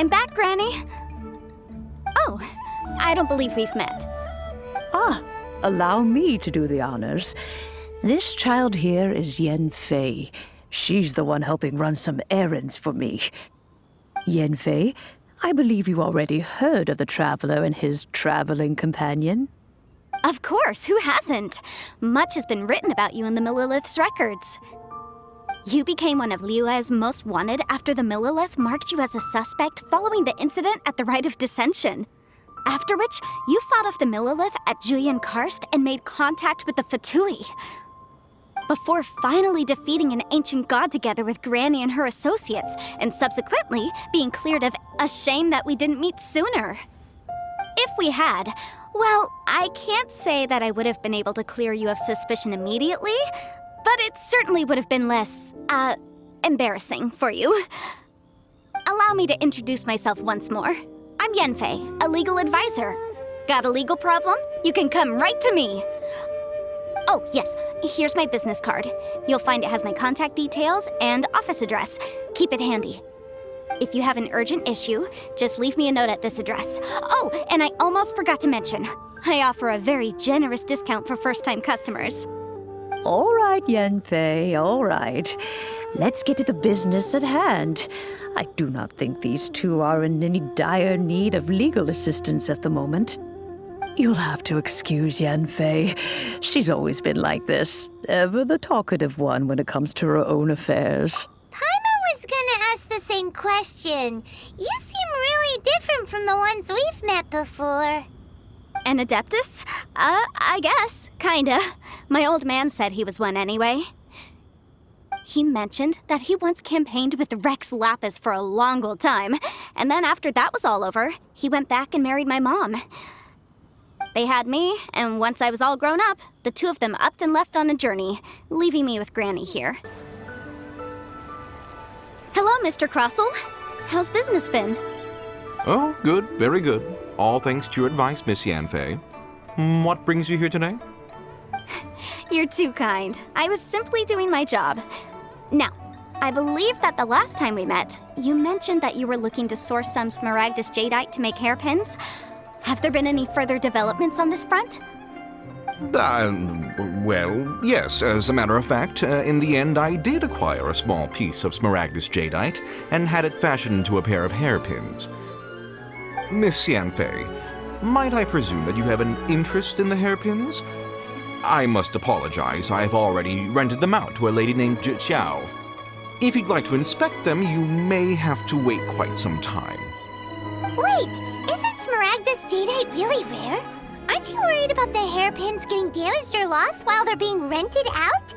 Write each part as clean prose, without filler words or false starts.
I'm back, Granny. Oh, I don't believe we've met. Ah, allow me to do the honors. This child here is Yanfei. She's the one helping run some errands for me. Yanfei, I believe you already heard of the traveler and his traveling companion. Of course, who hasn't? Much has been written about you in the Millilith's records. You became one of Liyue's most wanted after the Millilith marked you as a suspect following the incident at the Rite of Dissension. After which, you fought off the Millilith at Julian Karst and made contact with the Fatui. Before finally defeating an ancient god together with Granny and her associates, and subsequently being cleared of a shame that we didn't meet sooner. If we had, well, I can't say that I would have been able to clear you of suspicion immediately, but it certainly would have been less, embarrassing for you. Allow me to introduce myself once more. I'm Yanfei, a legal advisor. Got a legal problem? You can come right to me. Oh, yes, here's my business card. You'll find it has my contact details and office address. Keep it handy. If you have an urgent issue, just leave me a note at this address. Oh, and I almost forgot to mention, I offer a very generous discount for first-time customers. All right, Yanfei, all right. Let's get to the business at hand. I do not think these two are in any dire need of legal assistance at the moment. You'll have to excuse Yanfei. She's always been like this, ever the talkative one when it comes to her own affairs. Paimon was gonna ask the same question. You seem really different from the ones we've met before. An Adeptus? I guess. Kinda. My old man said he was one anyway. He mentioned that he once campaigned with Rex Lapis for a long old time, and then after that was all over, he went back and married my mom. They had me, and once I was all grown up, the two of them upped and left on a journey, leaving me with Granny here. Hello, Mr. Crossell. How's business been? Oh, good, very good. All thanks to your advice, Miss Yanfei. What brings you here today? You're too kind. I was simply doing my job. Now, I believe that the last time we met, you mentioned that you were looking to source some Smaragdus Jadeite to make hairpins. Have there been any further developments on this front? Well, yes. As a matter of fact, in the end, I did acquire a small piece of Smaragdus Jadeite and had it fashioned into a pair of hairpins. Miss Yanfei, might I presume that you have an interest in the hairpins? I must apologize. I've already rented them out to a lady named Zhiqiao. If you'd like to inspect them, you may have to wait quite some time. Wait, isn't Smaragdus Jadeite really rare? Aren't you worried about the hairpins getting damaged or lost while they're being rented out?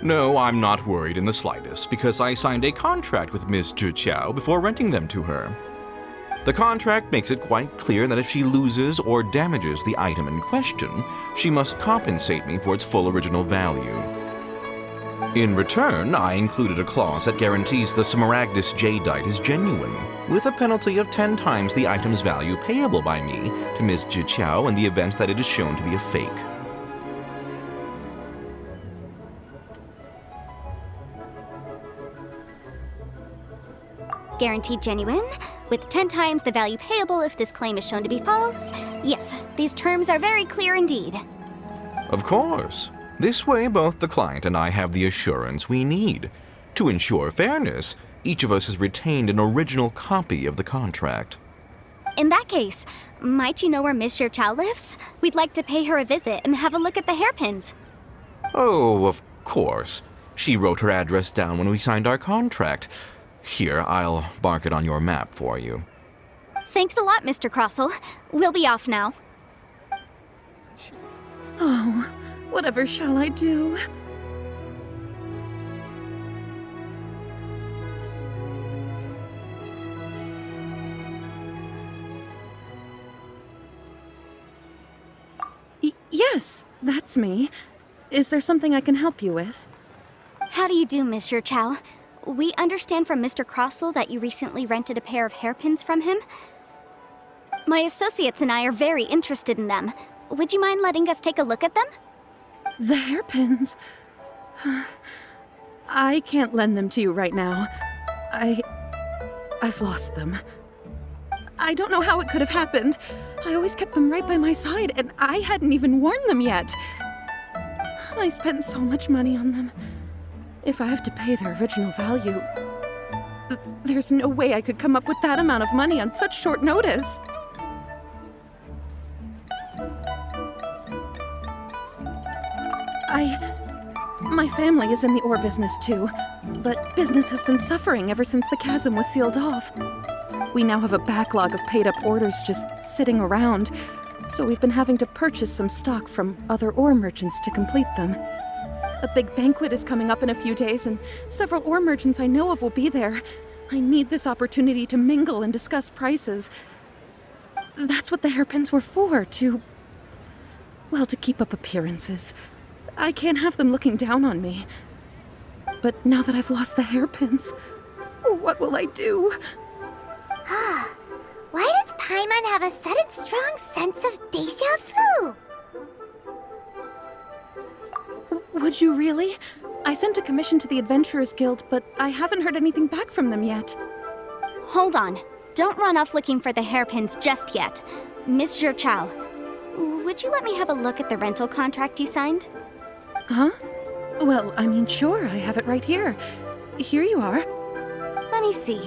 No, I'm not worried in the slightest, because I signed a contract with Miss Zhiqiao before renting them to her. The contract makes it quite clear that if she loses or damages the item in question, she must compensate me for its full original value. In return, I included a clause that guarantees the Smaragdus Jadeite is genuine, with a penalty of 10 times the item's value payable by me to Ms. Zhiqiao in the event that it is shown to be a fake. Guaranteed genuine, with 10 times the value payable if this claim is shown to be false. Yes, these terms are very clear indeed. Of course. This way, both the client and I have the assurance we need. To ensure fairness, each of us has retained an original copy of the contract. In that case, might you know where Miss Zhiqiao lives? We'd like to pay her a visit and have a look at the hairpins. Oh, of course. She wrote her address down when we signed our contract. Here, I'll mark it on your map for you. Thanks a lot, Mr. Crossell. We'll be off now. Oh, whatever shall I do? Yes, that's me. Is there something I can help you with? How do you do, Miss Zhiqiao? We understand from Mr. Crossell that you recently rented a pair of hairpins from him. My associates and I are very interested in them. Would you mind letting us take a look at them? The hairpins? I can't lend them to you right now. I've lost them. I don't know how it could have happened. I always kept them right by my side, and I hadn't even worn them yet. I spent so much money on them. If I have to pay their original value, there's no way I could come up with that amount of money on such short notice. My family is in the ore business too, but business has been suffering ever since the chasm was sealed off. We now have a backlog of paid-up orders just sitting around, so we've been having to purchase some stock from other ore merchants to complete them. A big banquet is coming up in a few days, and several ore merchants I know of will be there. I need this opportunity to mingle and discuss prices. That's what the hairpins were for, to keep up appearances. I can't have them looking down on me. But now that I've lost the hairpins, what will I do? Why does Paimon have a sudden strong sense of déjà vu? Would you really? I sent a commission to the Adventurers Guild, but I haven't heard anything back from them yet. Hold on. Don't run off looking for the hairpins just yet. Miss Chow, would you let me have a look at the rental contract you signed? Huh? Well, I mean, sure, I have it right here. Here you are. Let me see.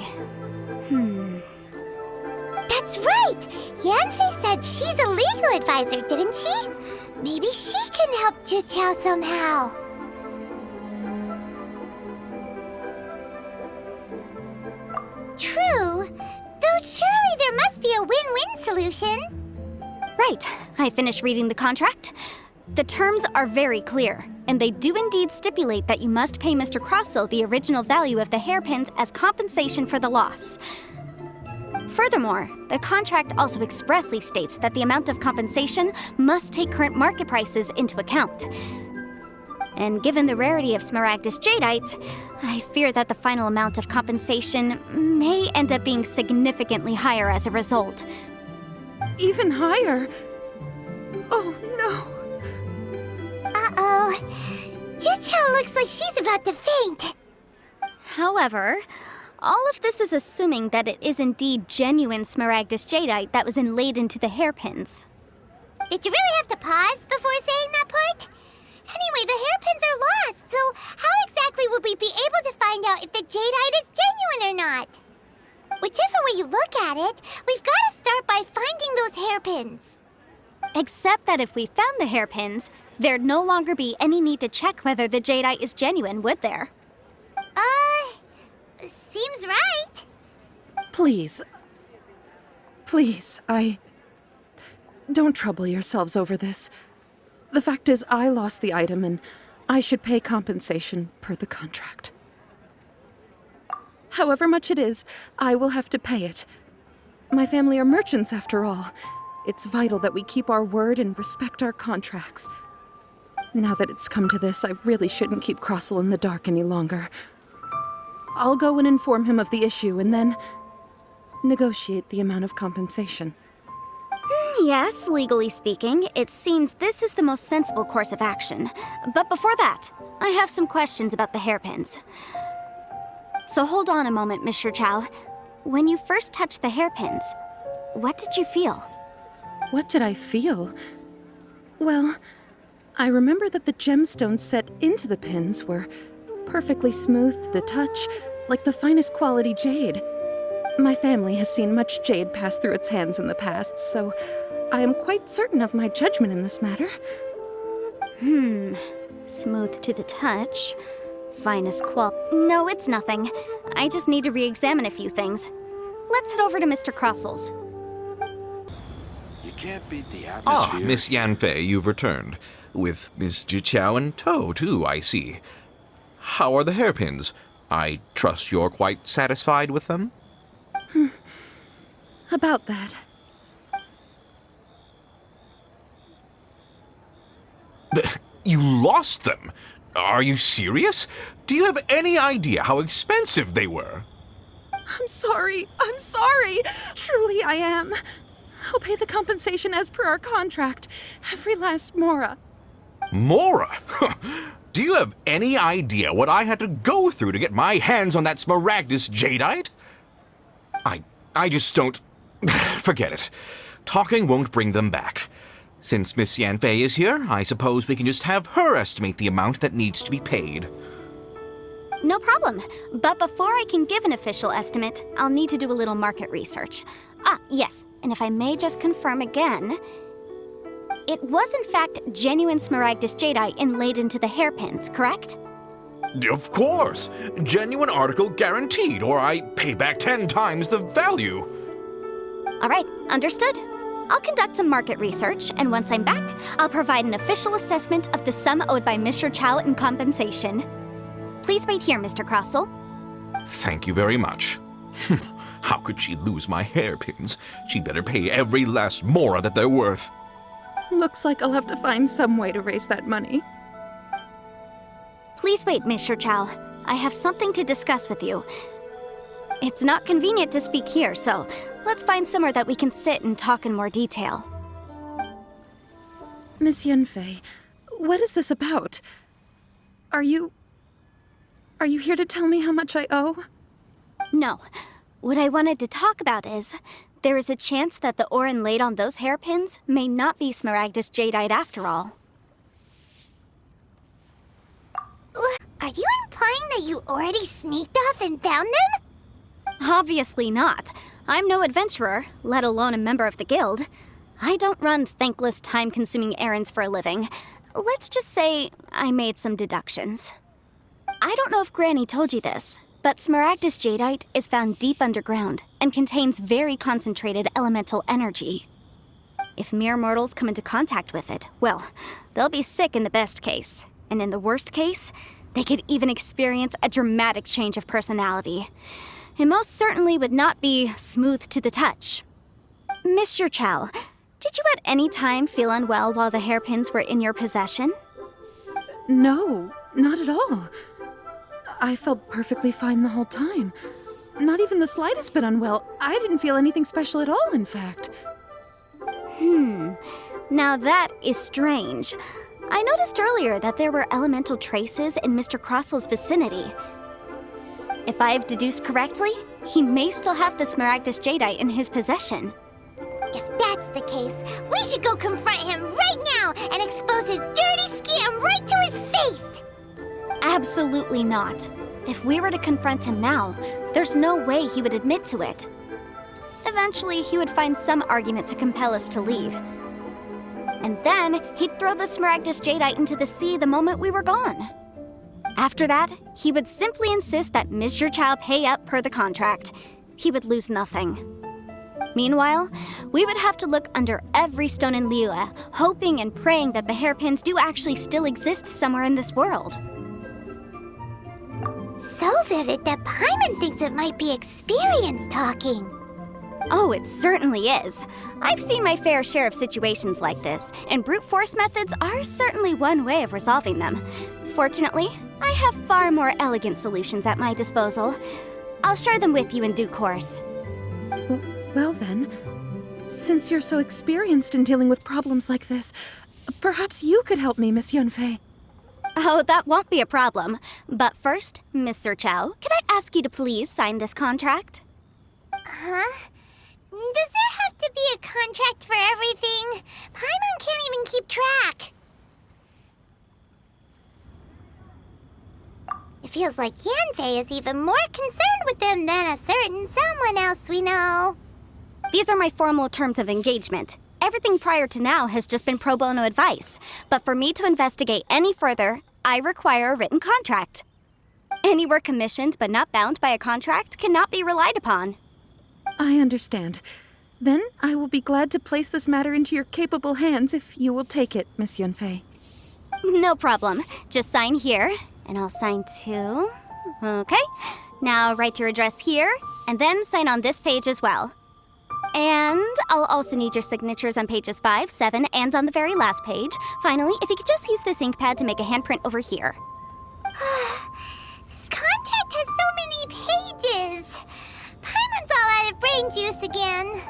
That's right! Yanfei said she's a legal advisor, didn't she? Maybe she can help Juqiao somehow. True, though surely there must be a win-win solution. Right. I finished reading the contract. The terms are very clear, and they do indeed stipulate that you must pay Mr. Crossell the original value of the hairpins as compensation for the loss. Furthermore, the contract also expressly states that the amount of compensation must take current market prices into account. And given the rarity of Smaragdus Jadeite, I fear that the final amount of compensation may end up being significantly higher as a result. Even higher? Oh, no. Uh-oh. Juqiao looks like she's about to faint. However, all of this is assuming that it is indeed genuine Smaragdus Jadeite that was inlaid into the hairpins. Did you really have to pause before saying that part? Anyway, the hairpins are lost, so how exactly would we be able to find out if the jadeite is genuine or not? Whichever way you look at it, we've got to start by finding those hairpins. Except that if we found the hairpins, there'd no longer be any need to check whether the jadeite is genuine, would there? Seems right. Please, don't trouble yourselves over this. The fact is, I lost the item and I should pay compensation per the contract. However much it is, I will have to pay it. My family are merchants, after all. It's vital that we keep our word and respect our contracts. Now that it's come to this, I really shouldn't keep Crossell in the dark any longer. I'll go and inform him of the issue and then negotiate the amount of compensation. Yes, legally speaking, it seems this is the most sensible course of action. But before that, I have some questions about the hairpins. So hold on a moment, Miss Chow. When you first touched the hairpins, what did you feel? What did I feel? Well, I remember that the gemstones set into the pins were perfectly smooth to the touch, like the finest quality jade. My family has seen much jade pass through its hands in the past, so I am quite certain of my judgment in this matter. Smooth to the touch. Finest No, it's nothing. I just need to re-examine a few things. Let's head over to Mr. Crossell's. You can't beat the atmosphere. Ah, Miss Yanfei, you've returned. With Miss Juqiao in tow, too, I see. How are the hairpins? I trust you're quite satisfied with them? About that. You lost them? Are you serious? Do you have any idea how expensive they were? I'm sorry. Truly I am. I'll pay the compensation as per our contract. Every last mora. Mora? Do you have any idea what I had to go through to get my hands on that Smaragdus Jadeite? I just don't... Forget it. Talking won't bring them back. Since Miss Yanfei is here, I suppose we can just have her estimate the amount that needs to be paid. No problem. But before I can give an official estimate, I'll need to do a little market research. Ah, yes, and if I may just confirm again, it was in fact genuine Smaragdus jadeite inlaid into the hairpins, correct? Of course! Genuine article guaranteed, or I pay back 10 times the value. All right, understood. I'll conduct some market research, and once I'm back, I'll provide an official assessment of the sum owed by Mr. Chow in compensation. Please wait here, Mr. Crossell. Thank you very much. How could she lose my hairpins? She'd better pay every last mora that they're worth. Looks like I'll have to find some way to raise that money. Please wait, Mr. Chow. I have something to discuss with you. It's not convenient to speak here, so let's find somewhere that we can sit and talk in more detail. Miss Yanfei, what is this about? Are you here to tell me how much I owe? No. What I wanted to talk about is, there is a chance that the ore inlaid on those hairpins may not be Smaragdus jadeite after all. Are you implying that you already sneaked off and found them? Obviously not. I'm no adventurer, let alone a member of the guild. I don't run thankless, time-consuming errands for a living. Let's just say I made some deductions. I don't know if Granny told you this, but Smaragdus jadeite is found deep underground and contains very concentrated elemental energy. If mere mortals come into contact with it, well, they'll be sick in the best case. And in the worst case, they could even experience a dramatic change of personality. It most certainly would not be smooth to the touch. Mr. Chow, did you at any time feel unwell while the hairpins were in your possession? No, not at all. I felt perfectly fine the whole time. Not even the slightest bit unwell. I didn't feel anything special at all, in fact. Now that is strange. I noticed earlier that there were elemental traces in Mr. Crossell's vicinity. If I've deduced correctly, he may still have the Smaragdus jadeite in his possession. If that's the case, we should go confront him right now and expose his dirty scam right to his face! Absolutely not. If we were to confront him now, there's no way he would admit to it. Eventually, he would find some argument to compel us to leave. And then, he'd throw the Smaragdus jadeite into the sea the moment we were gone. After that, he would simply insist that Mr. Chow pay up per the contract. He would lose nothing. Meanwhile, we would have to look under every stone in Liyue, hoping and praying that the hairpins do actually still exist somewhere in this world. So vivid that Paimon thinks it might be experience talking. Oh, it certainly is. I've seen my fair share of situations like this, and brute force methods are certainly one way of resolving them. Fortunately, I have far more elegant solutions at my disposal. I'll share them with you in due course. Well then, since you're so experienced in dealing with problems like this, perhaps you could help me, Miss Yanfei. Oh, that won't be a problem. But first, Mr. Chow, could I ask you to please sign this contract? Huh? Does there have to be a contract for everything? Paimon can't even keep track. It feels like Yanfei is even more concerned with them than a certain someone else we know. These are my formal terms of engagement. Everything prior to now has just been pro bono advice. But for me to investigate any further, I require a written contract. Any work commissioned but not bound by a contract cannot be relied upon. I understand. Then I will be glad to place this matter into your capable hands if you will take it, Miss Yanfei. No problem. Just sign here, and I'll sign too. Okay. Now write your address here, and then sign on this page as well. And I'll also need your signatures on pages 5, 7, and on the very last page. Finally, if you could just use this ink pad to make a handprint over here. This contract has so many pages. Paimon's all out of brain juice again.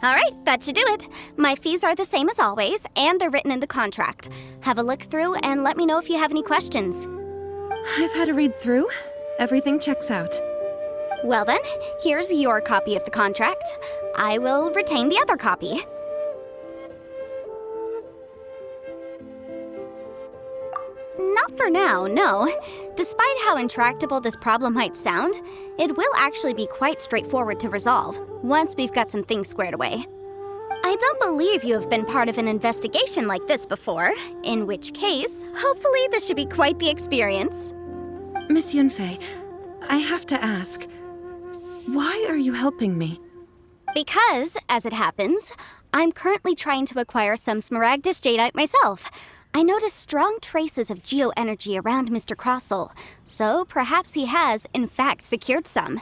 All right, that should do it. My fees are the same as always, and they're written in the contract. Have a look through and let me know if you have any questions. I've had a read through. Everything checks out. Well then, here's your copy of the contract. I will retain the other copy. Not for now, no. Despite how intractable this problem might sound, it will actually be quite straightforward to resolve, once we've got some things squared away. I don't believe you have been part of an investigation like this before, in which case, hopefully this should be quite the experience. Miss Yanfei, I have to ask, why are you helping me? Because, as it happens, I'm currently trying to acquire some Smaragdus Jadeite myself. I noticed strong traces of geoenergy around Mr. Crossel, so perhaps he has, in fact, secured some.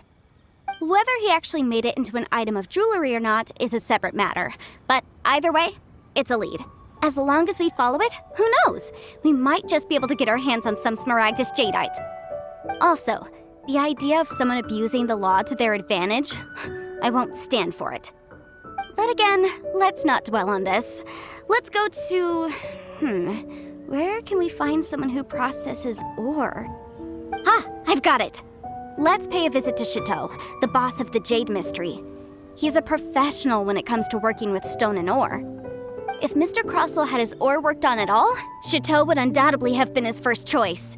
Whether he actually made it into an item of jewelry or not is a separate matter, but either way, it's a lead. As long as we follow it, who knows? We might just be able to get our hands on some Smaragdus Jadeite. Also, the idea of someone abusing the law to their advantage, I won't stand for it. But again, let's not dwell on this. Let's go to... where can we find someone who processes ore? I've got it! Let's pay a visit to Chateau, the boss of the Jade Mystery. He's a professional when it comes to working with stone and ore. If Mr. Crossel had his ore worked on at all, Chateau would undoubtedly have been his first choice.